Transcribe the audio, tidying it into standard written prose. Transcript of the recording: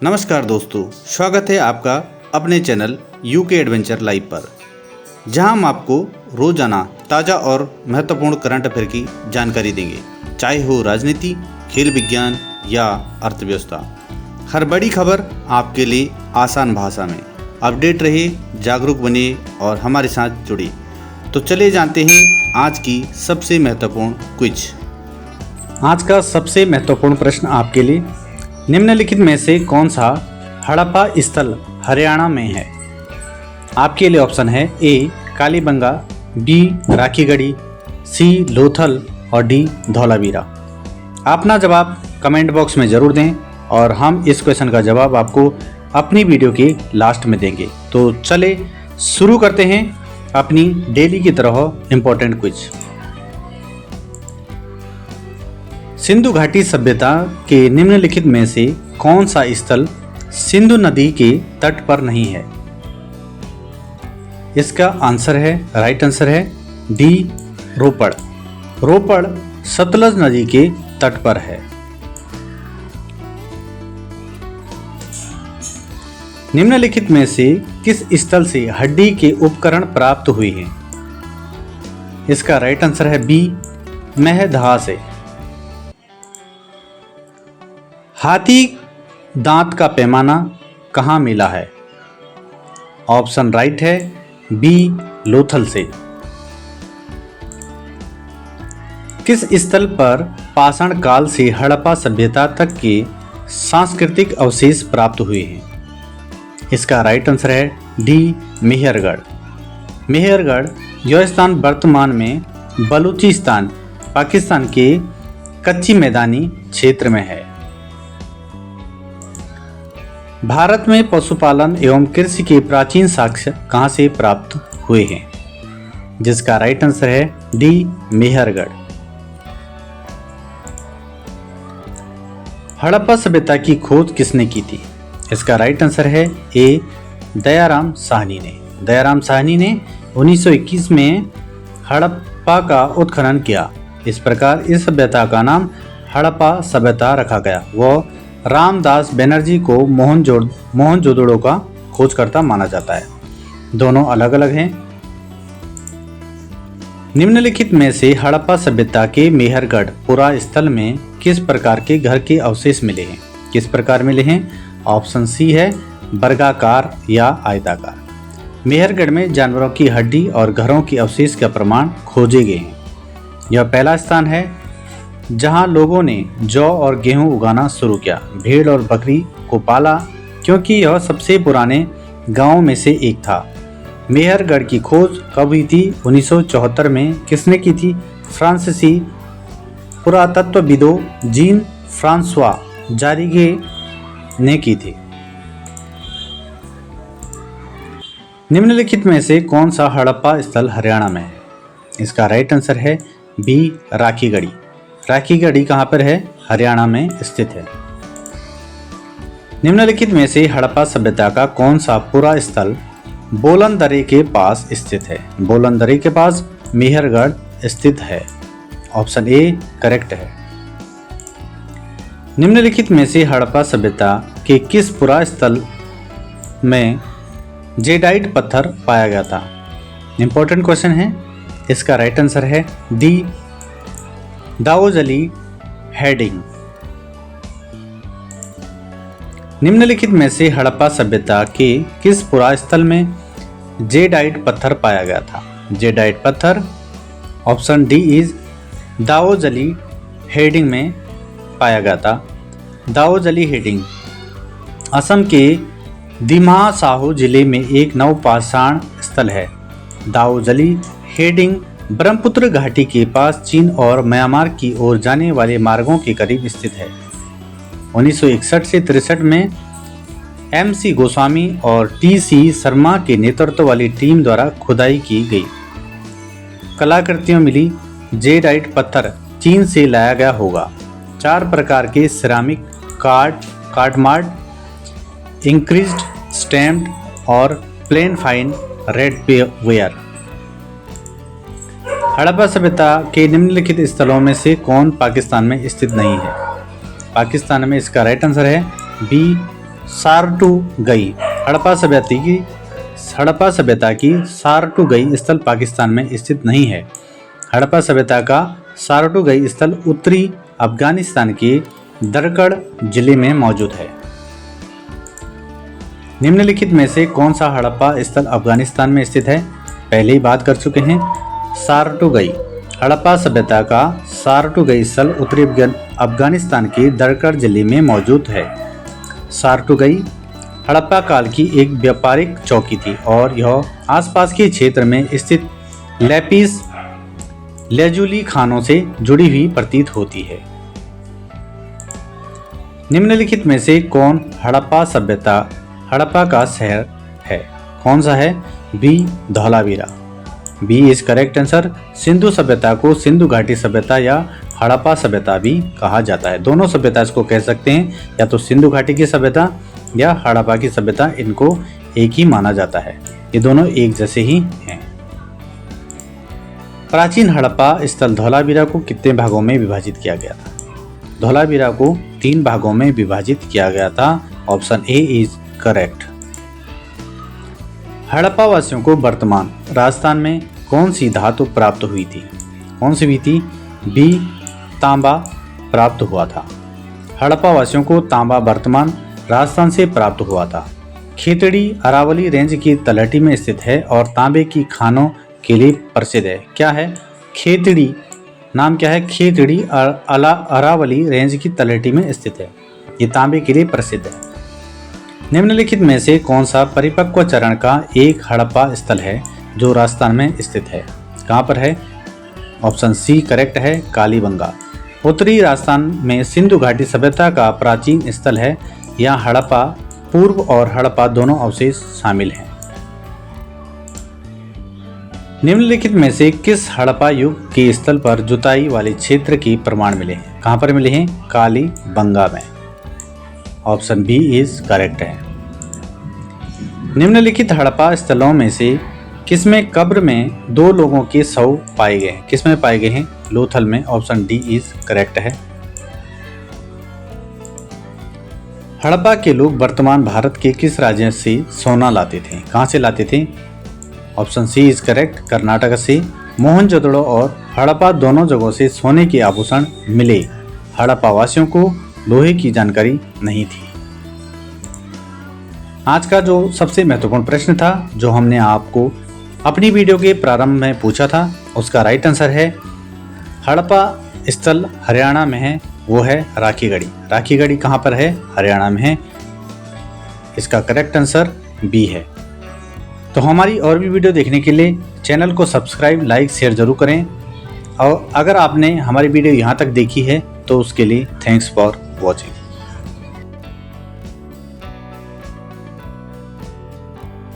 नमस्कार दोस्तों, स्वागत है आपका अपने चैनल यूके एडवेंचर लाइव पर, जहां हम आपको रोजाना ताज़ा और महत्वपूर्ण करंट अफेयर की जानकारी देंगे, चाहे हो राजनीति, खेल विज्ञान या अर्थव्यवस्था। हर बड़ी खबर आपके लिए आसान भाषा में। अपडेट रहिए, जागरूक बनिए और हमारे साथ जुड़िए। तो चलिए जानते हैं आज की सबसे महत्वपूर्ण क्विज। आज का सबसे महत्वपूर्ण प्रश्न आपके लिए, निम्नलिखित में से कौन सा हड़प्पा स्थल हरियाणा में है? आपके लिए ऑप्शन है ए कालीबंगा, बी राखीगढ़ी, सी लोथल और डी धौलावीरा। अपना जवाब कमेंट बॉक्स में ज़रूर दें और हम इस क्वेश्चन का जवाब आपको अपनी वीडियो के लास्ट में देंगे। तो चले शुरू करते हैं अपनी डेली की तरह इम्पोर्टेंट क्विज। सिंधु घाटी सभ्यता के निम्नलिखित में से कौन सा स्थल सिंधु नदी के तट पर नहीं है? इसका आंसर है, राइट आंसर है डी रोपड़। रोपड़ सतलज नदी के तट पर है। निम्नलिखित में से किस स्थल से हड्डी के उपकरण प्राप्त हुए हैं? इसका राइट आंसर है बी महदहा से। हाथी दांत का पैमाना कहाँ मिला है? ऑप्शन राइट है बी लोथल से। किस स्थल पर पाषाण काल से हड़प्पा सभ्यता तक के सांस्कृतिक अवशेष प्राप्त हुए हैं? इसका राइट आंसर है डी मेहरगढ़। मेहरगढ़ यह स्थान वर्तमान में बलूचिस्तान, पाकिस्तान के कच्ची मैदानी क्षेत्र में है। भारत में पशुपालन एवं कृषि के प्राचीन साक्ष्य कहाँ से प्राप्त हुए हैं? जिसका राइट आंसर है डी मेहरगढ़। हड़प्पा सभ्यता की खोज किसने की थी? इसका राइट आंसर है ए दयाराम साहनी ने। दयाराम साहनी ने 1921 में हड़प्पा का उत्खनन किया। इस प्रकार इस सभ्यता का नाम हड़प्पा सभ्यता रखा गया। वह रामदास बनर्जी को मोहनजोदड़ो का खोजकर्ता माना जाता है। दोनों अलग अलग हैं। निम्नलिखित में से हड़प्पा सभ्यता के मेहरगढ़ पुरा स्थल में किस प्रकार के घर के अवशेष मिले हैं? किस प्रकार मिले हैं? ऑप्शन सी है वर्गाकार या आयताकार। मेहरगढ़ में जानवरों की हड्डी और घरों के अवशेष का प्रमाण खोजे गए हैं। यह पहला स्थान है जहां लोगों ने जौ और गेहूं उगाना शुरू किया। भेड़ और बकरी को पाला क्योंकि यह सबसे पुराने गांवों में से एक था। मेहरगढ़ की खोज कब हुई थी? 1974 में। किसने की थी? फ्रांसीसी पुरातत्वविदों जीन फ्रांसवा जारिगे ने की थी। निम्नलिखित में से कौन सा हड़प्पा स्थल हरियाणा में है? इसका राइट आंसर है बी राखीगढ़ी। राखीगढ़ी कहाँ पर है? हरियाणा में स्थित है। निम्नलिखित में से हड़प्पा सभ्यता का कौन सा पुरा स्थल बोलन दर्रे के पास स्थित है? बोलन दर्रे के पास मेहरगढ़ स्थित है। ऑप्शन ए करेक्ट है। निम्नलिखित में से हड़प्पा सभ्यता के किस पुरा स्थल में जेडाइट पत्थर पाया गया था? इंपॉर्टेंट क्वेश्चन है। इसका राइट आंसर है डी दाओजली हेडिंग। निम्नलिखित में से हड़प्पा सभ्यता के किस पुरा स्थल में जेडाइट पत्थर पाया गया था? जेडाइट पत्थर option D is Daojali heading में पाया गया था। दाओजली हेडिंग असम के दिमा साहो जिले में एक नवपाषाण स्थल है। दाओजली हेडिंग ब्रह्मपुत्र घाटी के पास चीन और म्यांमार की ओर जाने वाले मार्गों के करीब स्थित है। 1961 से 63 में MC गोस्वामी और TC शर्मा के नेतृत्व वाली टीम द्वारा खुदाई की गई। कलाकृतियों मिली जेडाइट पत्थर चीन से लाया गया होगा। 4 प्रकार के सिरामिक कार्डमार्ड, इंक्रीज्ड, स्टैम्प्ड और plain fine red ware. Harappa सभ्यता के निम्नलिखित स्थलों में से कौन पाकिस्तान में स्थित नहीं है? पाकिस्तान में इसका राइट आंसर है बी सारटूगई हड़प्पा सभ्यता की सारटूगई स्थल पाकिस्तान में स्थित नहीं है। हड़प्पा सभ्यता का सारटूगई स्थल उत्तरी अफगानिस्तान के दरकड़ जिले में मौजूद है। निम्नलिखित में से कौन सा हड़प्पा स्थल अफगानिस्तान में स्थित है? पहले ही बात कर चुके हैं, सारटूगई। हड़प्पा सभ्यता का सारटूगई स्थल उत्तरी अफगानिस्तान के दरकड़ जिले में मौजूद है। सारटूगई हड़प्पा काल की एक व्यापारिक चौकी थी और यह आसपास के क्षेत्र में स्थित लेपिस लेजुली खानों से जुड़ी हुई प्रतीत होती है। निम्नलिखित में से कौन हड़प्पा का शहर है? कौन सा है? B, Dholavira. B is correct answer. Sindhu सभ्यता को सिंधु घाटी सभ्यता या हड़प्पा सभ्यता भी कहा जाता है। दोनों सभ्यता इसको कह सकते हैं, या तो सिंधु घाटी की सभ्यता या हड़प्पा की सभ्यता, इनको एक ही माना जाता है। ये दोनों एक जैसे ही हैं। प्राचीन हड़प्पा स्थल धौलावीरा को कितने भागों में विभाजित किया गया था? धौलावीरा को 3 भागों में विभाजित किया गया था। Option A is correct. Harappa वासियों को वर्तमान राजस्थान में कौन सी धातु प्राप्त हुई थी? कौन सी हुई थी? बी, तांबा प्राप्त हुआ था। हड़प्पा वासियों को तांबा वर्तमान राजस्थान से प्राप्त हुआ था। खेतड़ी अरावली रेंज की तलहटी में स्थित है और तांबे की खानों के लिए प्रसिद्ध है। क्या है? खेतड़ी। नाम क्या है? खेतड़ी अरावली रेंज की तलहटी में स्थित है। ये तांबे के लिए प्रसिद्ध है। निम्नलिखित में से कौन सा परिपक्व चरण का एक हड़प्पा स्थल है जो राजस्थान में स्थित है? कहाँ पर है? ऑप्शन सी करेक्ट है, कालीबंगा। उत्तरी राजस्थान में सिंधु घाटी सभ्यता का प्राचीन स्थल है। यहाँ हड़प्पा पूर्व और हड़प्पा दोनों अवशेष शामिल हैं। निम्नलिखित में से किस हड़प्पा युग के स्थल पर जुताई वाले क्षेत्र के प्रमाण मिले हैं? कहाँ पर मिले हैं? कालीबंगा में। ऑप्शन बी इज करेक्ट है। निम्नलिखित हड़प्पा स्थलों में से किसमें कब्र में 2 लोगों के शव पाए गए हैं? किसमें पाए गए हैं? लोथल में। ऑप्शन डी इज करेक्ट है। हड़प्पा के लोग वर्तमान भारत के किस राज्य से सोना लाते थे? कहाँ से लाते थे? Option C is correct, Karnataka से। मोहनजोदड़ो और हड़प्पा दोनों जगहों से सोने के आभूषण मिले। हड़प्पा वासियों को लोहे की जानकारी नहीं थी। आज का जो सबसे महत्वपूर्ण प्रश्न था, जो हमने आपको अपनी वीडियो के प्रारंभ में पूछा था, उसका राइट आंसर है हड़प्पा स्थल हरियाणा में है, वो है राखीगढ़ी। राखीगढ़ी कहाँ पर है? हरियाणा में है। इसका करेक्ट आंसर बी है। तो हमारी और भी वीडियो देखने के लिए चैनल को सब्सक्राइब, लाइक, शेयर जरूर करें। और अगर आपने हमारी वीडियो यहाँ तक देखी है तो उसके लिए थैंक्स फॉर वॉचिंग।